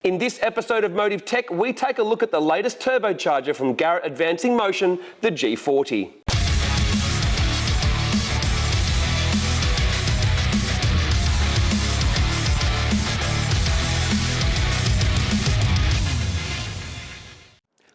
In this episode of Motive Tech, we take a look at the latest turbocharger from Garrett Advancing Motion, the G40.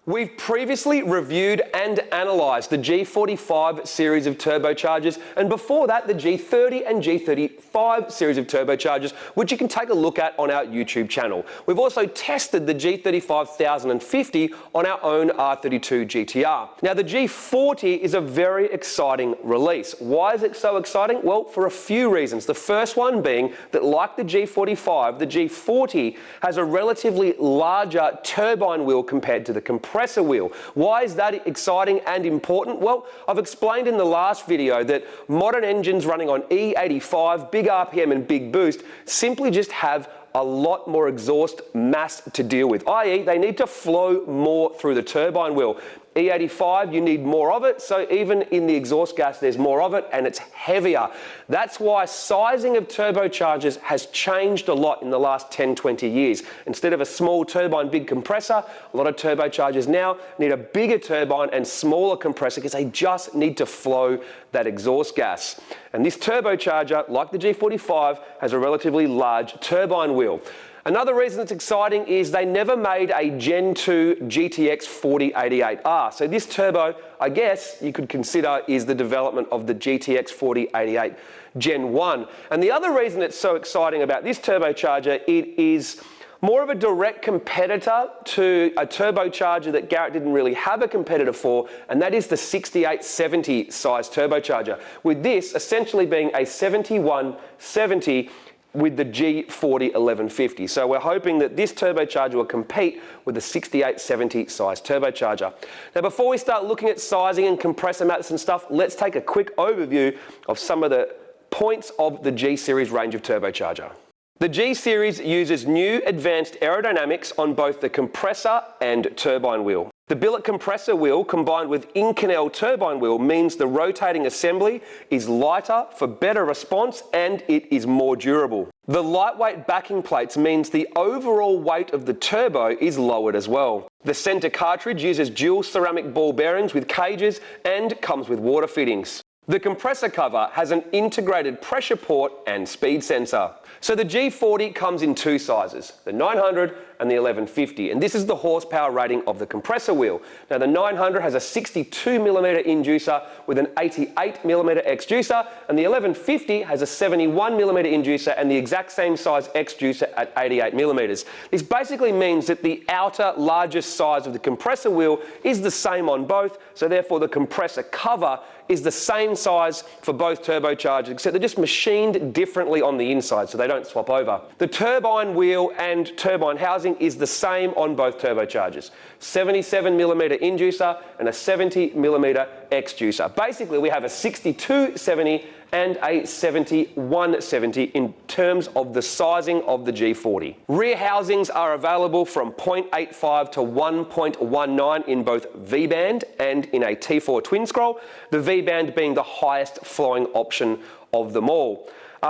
We've previously reviewed and analysed the G45 series of turbochargers, and before that the G30 and G35 series of turbochargers, which you can take a look at on our YouTube channel. We've also tested the G35 1050 on our own R32 GTR. Now the G40 is a very exciting release. Why is it so exciting? Well, for a few reasons. The first one being that, like the G45, the G40 has a relatively larger turbine wheel compared to the compressor wheel. Why is that exciting and important? Well, I've explained in the last video that modern engines running on E85, big RPM and big boost, simply just have a lot more exhaust mass to deal with, i.e. they need to flow more through the turbine wheel. E85, you need more of it, so even in the exhaust gas there's more of it and it's heavier. That's why sizing of turbochargers has changed a lot in the last 10-20 years. Instead of a small turbine, big compressor, a lot of turbochargers now need a bigger turbine and smaller compressor because they just need to flow that exhaust gas. And this turbocharger, like the G45, has a relatively large turbine wheel. Another reason it's exciting is they never made a Gen 2 GTX 4088R. So this turbo, I guess you could consider, is the development of the GTX 4088 Gen 1. And the other reason it's so exciting about this turbocharger, it is more of a direct competitor to a turbocharger that Garrett didn't really have a competitor for, and that is the 6870 size turbocharger, with this essentially being a 7170 with the G40 1150. So we're hoping that this turbocharger will compete with the 6870 size turbocharger. Now before we start looking at sizing and compressor maps and stuff, let's take a quick overview of some of the points of the G series range of turbocharger. The G series uses new advanced aerodynamics on both the compressor and turbine wheel. The billet compressor wheel combined with Inconel turbine wheel means the rotating assembly is lighter for better response and it is more durable. The lightweight backing plates means the overall weight of the turbo is lowered as well. The center cartridge uses dual ceramic ball bearings with cages and comes with water fittings. The compressor cover has an integrated pressure port and speed sensor. So the G40 comes in two sizes, the 900 and the 1150, and this is the horsepower rating of the compressor wheel. Now the 900 has a 62mm inducer with an 88mm exducer, and the 1150 has a 71mm inducer and the exact same size exducer at 88mm. This basically means that the outer largest size of the compressor wheel is the same on both, so therefore the compressor cover is the same size for both turbochargers, except they're just machined differently on the inside so they don't swap over. The turbine wheel and turbine housing is the same on both turbochargers. 77mm inducer and a 70mm exducer. Basically we have a 6270 and a 7170 in terms of the sizing of the G40. Rear housings are available from 0.85 to 1.19 in both V-band and in a T4 twin scroll, the V-band being the highest flowing option of them all.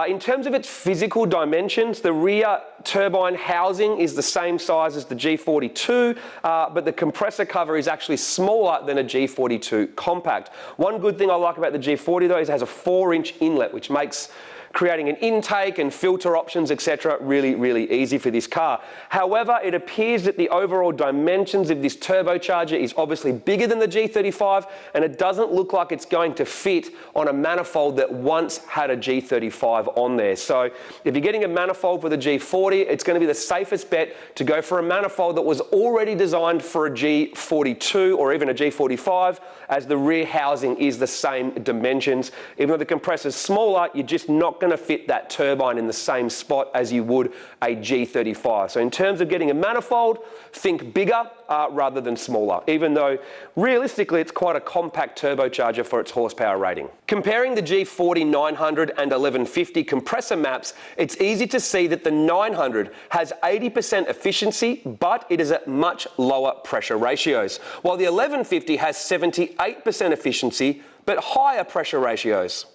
In terms of its physical dimensions, the rear turbine housing is the same size as the G42, but the compressor cover is actually smaller than a G42 compact. One good thing I like about the G40 though is it has a 4-inch inlet, which makes creating an intake and filter options, etc. really easy for this car. However, it appears that the overall dimensions of this turbocharger is obviously bigger than the G35, and it doesn't look like it's going to fit on a manifold that once had a G35 on there. So if you're getting a manifold for the G40, it's going to be the safest bet to go for a manifold that was already designed for a G42 or even a G45, as the rear housing is the same dimensions. Even though the compressor's smaller, you're just not going to fit that turbine in the same spot as you would a G35. So in terms of getting a manifold, think bigger rather than smaller, even though realistically it's quite a compact turbocharger for its horsepower rating. Comparing the G40 900 and 1150 compressor maps, it's easy to see that the 900 has 80% efficiency, but it is at much lower pressure ratios, while the 1150 has 78% efficiency, but higher pressure ratios.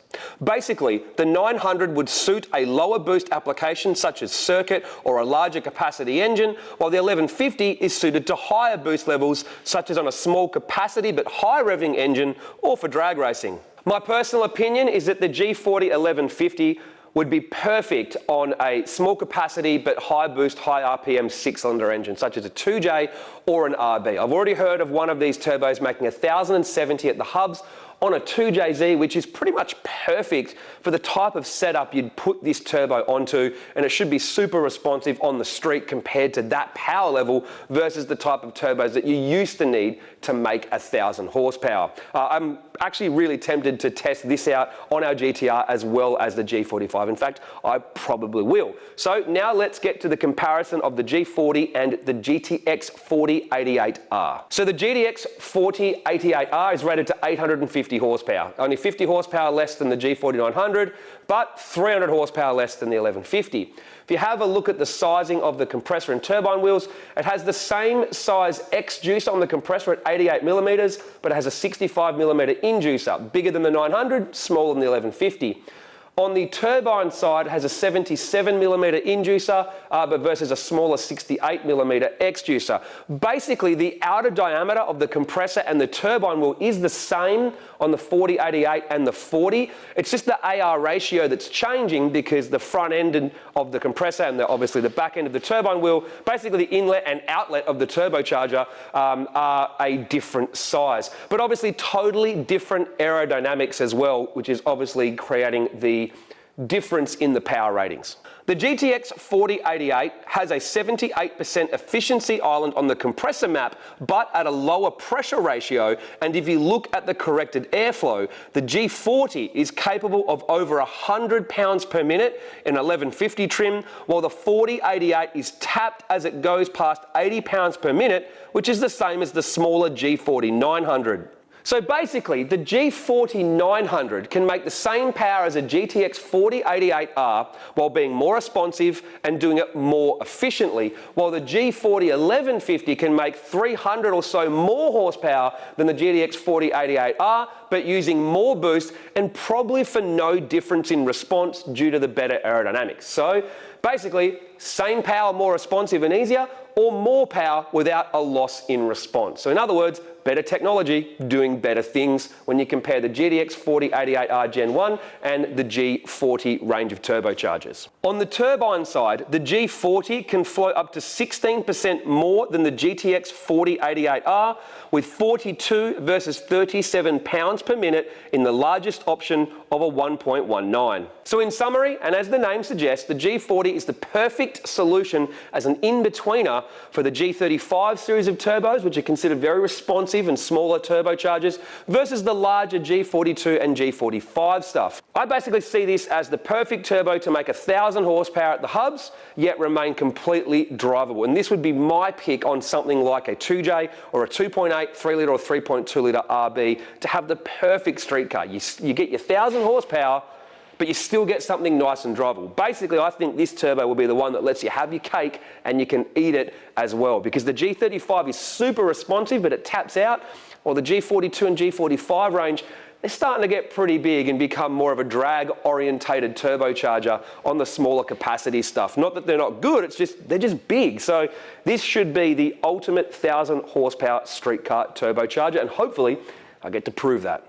Basically, the 900 would suit a lower boost application such as circuit or a larger capacity engine, while the 1150 is suited to higher boost levels such as on a small capacity but high revving engine or for drag racing. My personal opinion is that the G40 1150 would be perfect on a small capacity but high boost, high RPM 6-cylinder engine such as a 2J or an RB. I've already heard of one of these turbos making 1,070 at the hubs on a 2JZ, which is pretty much perfect for the type of setup you'd put this turbo onto, and it should be super responsive on the street compared to that power level versus the type of turbos that you used to need to make 1,000 horsepower. I'm actually really tempted to test this out on our GTR as well as the G45. In fact, I probably will. So now let's get to the comparison of the G40 and the GTX 4088R. So the GTX 4088R is rated to 850 horsepower, only 50 horsepower less than the G4900, but 300 horsepower less than the 1150. If you have a look at the sizing of the compressor and turbine wheels, it has the same size X-juicer on the compressor at 88 millimeters, but it has a 65 millimeter in-juicer, bigger than the 900, smaller than the 1150. On the turbine side, it has a 77 millimeter in-juicer, but versus a smaller 68 millimeter X-juicer. Basically, the outer diameter of the compressor and the turbine wheel is the same on the 4088 and the 40. It's just the AR ratio that's changing because the front end of the compressor and obviously the back end of the turbine wheel, basically the inlet and outlet of the turbocharger are a different size. But obviously totally different aerodynamics as well, which is obviously creating the difference in the power ratings. The GTX 4088 has a 78% efficiency island on the compressor map, but at a lower pressure ratio, and if you look at the corrected airflow, the G40 is capable of over 100 pounds per minute in 1150 trim, while the 4088 is tapped as it goes past 80 pounds per minute, which is the same as the smaller G40 900. So basically, the G40 900 can make the same power as a GTX 4088R while being more responsive and doing it more efficiently, while the G40 1150 can make 300 or so more horsepower than the GTX 4088R, but using more boost and probably for no difference in response due to the better aerodynamics. So basically, same power, more responsive and easier, or more power without a loss in response. So in other words, better technology doing better things when you compare the GTX 4088R Gen 1 and the G40 range of turbochargers. On the turbine side, the G40 can flow up to 16% more than the GTX 4088R with 42 versus 37 pounds per minute in the largest option of a 1.19. So in summary, and as the name suggests, the G40 is the perfect solution as an in-betweener for the G35 series of turbos, which are considered very responsive and smaller turbochargers, versus the larger G42 and G45 stuff. I basically see this as the perfect turbo to make 1,000 horsepower at the hubs, yet remain completely drivable. And this would be my pick on something like a 2J or a 2.8, 3 litre or 3.2 litre RB to have the perfect street car. You get your 1,000 horsepower, but you still get something nice and drivable. Basically, I think this turbo will be the one that lets you have your cake and you can eat it as well, because the G35 is super responsive, but it taps out, or the G42 and G45 range, they're starting to get pretty big and become more of a drag-orientated turbocharger on the smaller capacity stuff. Not that they're not good, it's just they're just big. So this should be the ultimate 1,000 horsepower street car turbocharger, and hopefully I get to prove that.